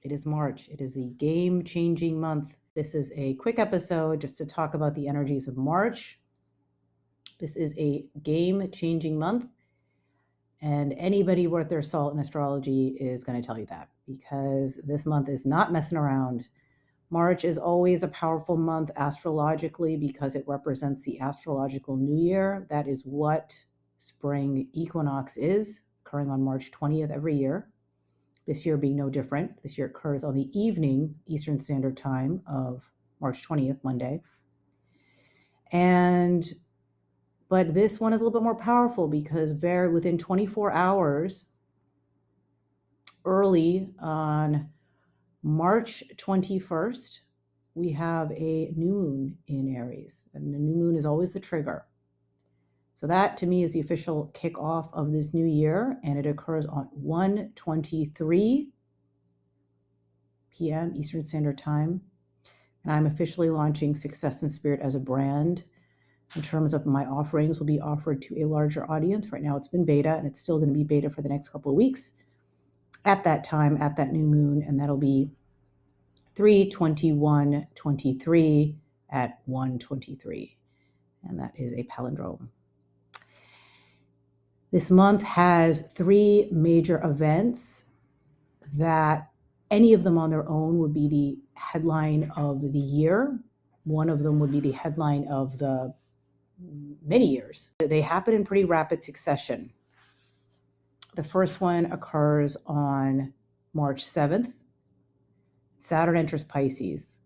It is March. It is the game-changing month. This is a quick episode just to talk about the energies of March. This is a game-changing month, and anybody worth their salt in astrology is going to tell you that, because this month is not messing around. March is always a powerful month astrologically because it represents the astrological new year. That is what spring equinox is, occurring on March 20th every year. This year being no different. This year occurs on the evening Eastern Standard Time of March 20th, Monday. But this one is a little bit more powerful because within 24 hours, early on March 21st, we have a new moon in Aries, and the new moon is always the trigger. So that to me is the official kickoff of this new year, and it occurs on 1:23 p.m. Eastern Standard Time. And I'm officially launching Success in Spirit as a brand. In terms of my offerings, will be offered to a larger audience. Right now it's been beta, and it's still going to be beta for the next couple of weeks at that time, at that new moon, and that'll be 3/21/23 at 1:23, and that is a palindrome. This month has 3 major events that any of them on their own would be the headline of the year. One of them would be the headline of the many years. They happen in pretty rapid succession. The first one occurs on March 7th. Saturn enters Pisces.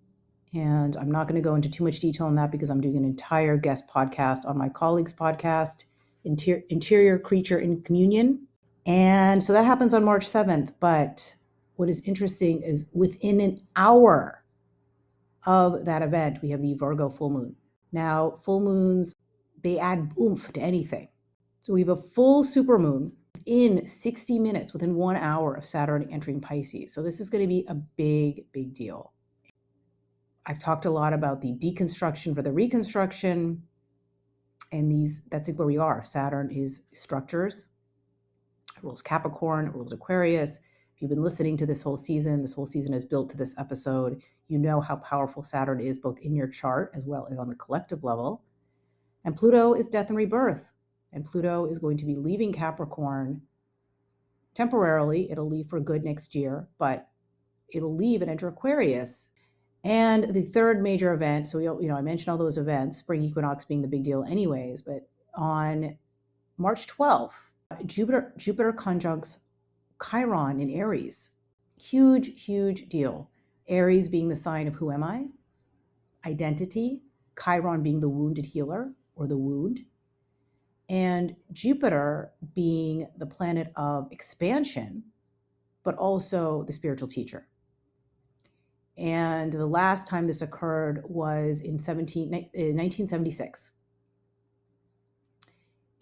And I'm not going to go into too much detail on that because I'm doing an entire guest podcast on my colleague's podcast, Interior Creature in Communion. And so that happens on March 7th. But what is interesting is within an hour of that event, we have the Virgo full moon. Now, full moons, they add oomph to anything. So we have a full supermoon in 60 minutes, within 1 hour of Saturn entering Pisces. So this is going to be a big, big deal. I've talked a lot about the deconstruction for the reconstruction, and that's where we are. Saturn is structures. It rules Capricorn, it rules Aquarius. If you've been listening to this whole season is built to this episode. You know how powerful Saturn is, both in your chart as well as on the collective level. And Pluto is death and rebirth. And Pluto is going to be leaving Capricorn temporarily. It'll leave for good next year, but it'll leave and enter Aquarius. And the third major event, so I mentioned all those events, spring equinox being the big deal anyways, but on March 12th, Jupiter conjuncts Chiron in Aries. Huge, huge deal. Aries being the sign of who am I? Identity. Chiron being the wounded healer or the wound. And Jupiter being the planet of expansion, but also the spiritual teacher. And the last time this occurred was in 1976.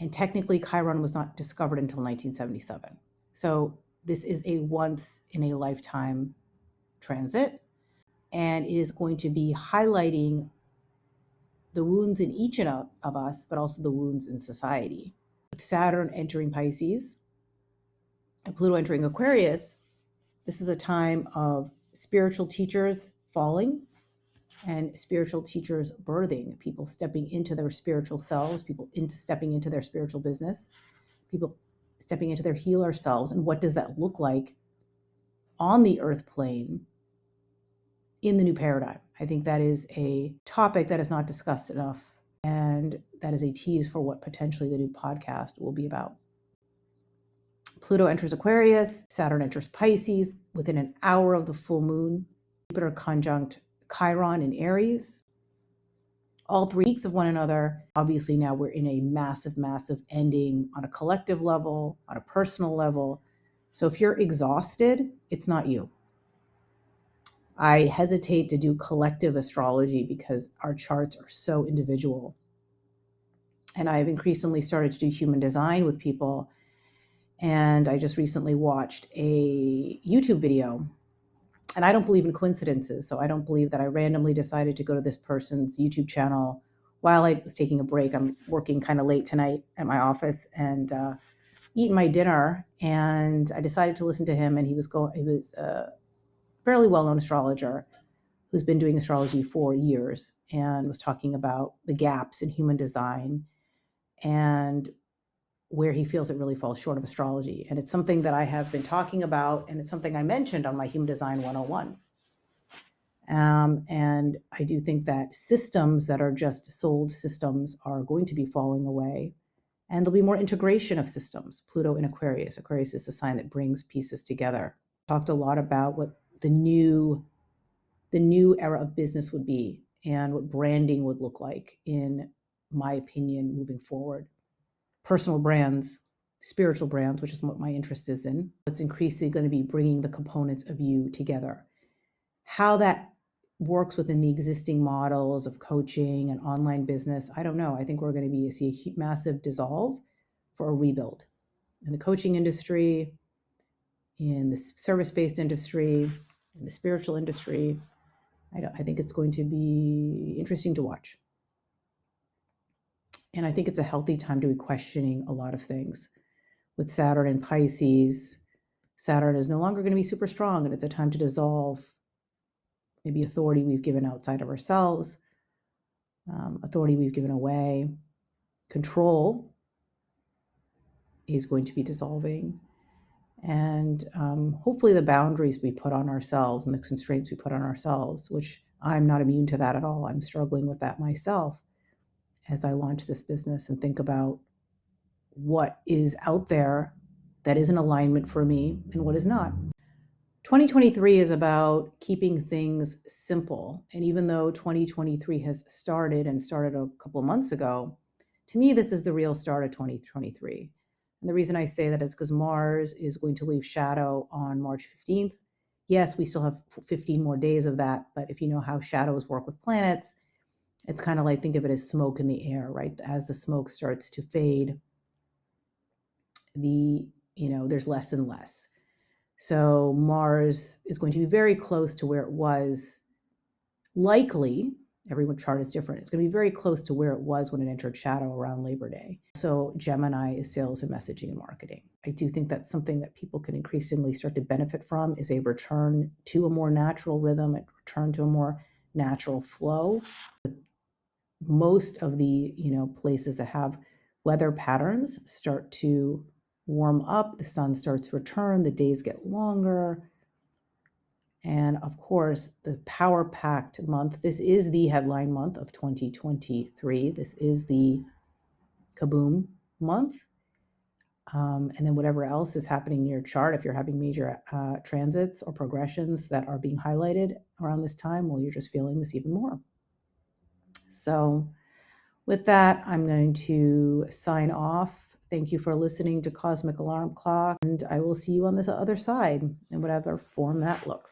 And technically, Chiron was not discovered until 1977. So this is a once-in-a-lifetime transit, and it is going to be highlighting the wounds in each of us, but also the wounds in society. With Saturn entering Pisces and Pluto entering Aquarius, this is a time of spiritual teachers falling and spiritual teachers birthing, people stepping into their spiritual selves, stepping into their spiritual business, people stepping into their healer selves. And what does that look like on the earth plane in the new paradigm? I think that is a topic that is not discussed enough, and that is a tease for what potentially the new podcast will be about. Pluto enters Aquarius, Saturn enters Pisces within an hour of the full moon. Jupiter conjunct Chiron in Aries. All 3 weeks of one another. Obviously now we're in a massive, massive ending on a collective level, on a personal level. So if you're exhausted, it's not you. I hesitate to do collective astrology because our charts are so individual. And I've increasingly started to do human design with people. And I just recently watched a YouTube video, and I don't believe in coincidences. So I don't believe that I randomly decided to go to this person's YouTube channel while I was taking a break. I'm working kind of late tonight at my office and eating my dinner. And I decided to listen to him, and he was fairly well-known astrologer who's been doing astrology for years and was talking about the gaps in human design and where he feels it really falls short of astrology. And it's something that I have been talking about, and it's something I mentioned on my Human Design 101. And I do think that systems that are just sold systems are going to be falling away. And there'll be more integration of systems. Pluto in Aquarius. Aquarius is the sign that brings pieces together. Talked a lot about what the new era of business would be and what branding would look like, in my opinion, moving forward. Personal brands, spiritual brands, which is what my interest is in. It's increasingly going to be bringing the components of you together. How that works within the existing models of coaching and online business, I don't know. I think we're going to see a massive dissolve for a rebuild in the coaching industry, in the service-based industry, in the spiritual industry. I think it's going to be interesting to watch. And I think it's a healthy time to be questioning a lot of things. With Saturn and Pisces, Saturn is no longer going to be super strong, and it's a time to dissolve maybe authority we've given outside of ourselves, authority we've given away. Control is going to be dissolving. And hopefully the boundaries we put on ourselves and the constraints we put on ourselves, which I'm not immune to that at all. I'm struggling with that myself as I launch this business and think about what is out there that is in alignment for me and what is not. 2023 is about keeping things simple. And even though 2023 has started a couple of months ago, to me, this is the real start of 2023. And the reason I say that is because Mars is going to leave shadow on March 15th. Yes, we still have 15 more days of that, but if you know how shadows work with planets, it's kind of like, think of it as smoke in the air, right? As the smoke starts to fade, there's less and less. So Mars is going to be very close to where it was, likely, everyone's chart is different. It's going to be very close to where it was when it entered shadow around Labor Day. So Gemini is sales and messaging and marketing. I do think that's something that people can increasingly start to benefit from, is a return to a more natural rhythm, a return to a more natural flow. Most of the places that have weather patterns start to warm up, the sun starts to return, the days get longer. And of course, the power-packed month. This is the headline month of 2023. This is the kaboom month. And then whatever else is happening in your chart, if you're having major transits or progressions that are being highlighted around this time, well, you're just feeling this even more. So with that, I'm going to sign off. Thank you for listening to Cosmic Alarm Clock, and I will see you on this other side in whatever form that looks.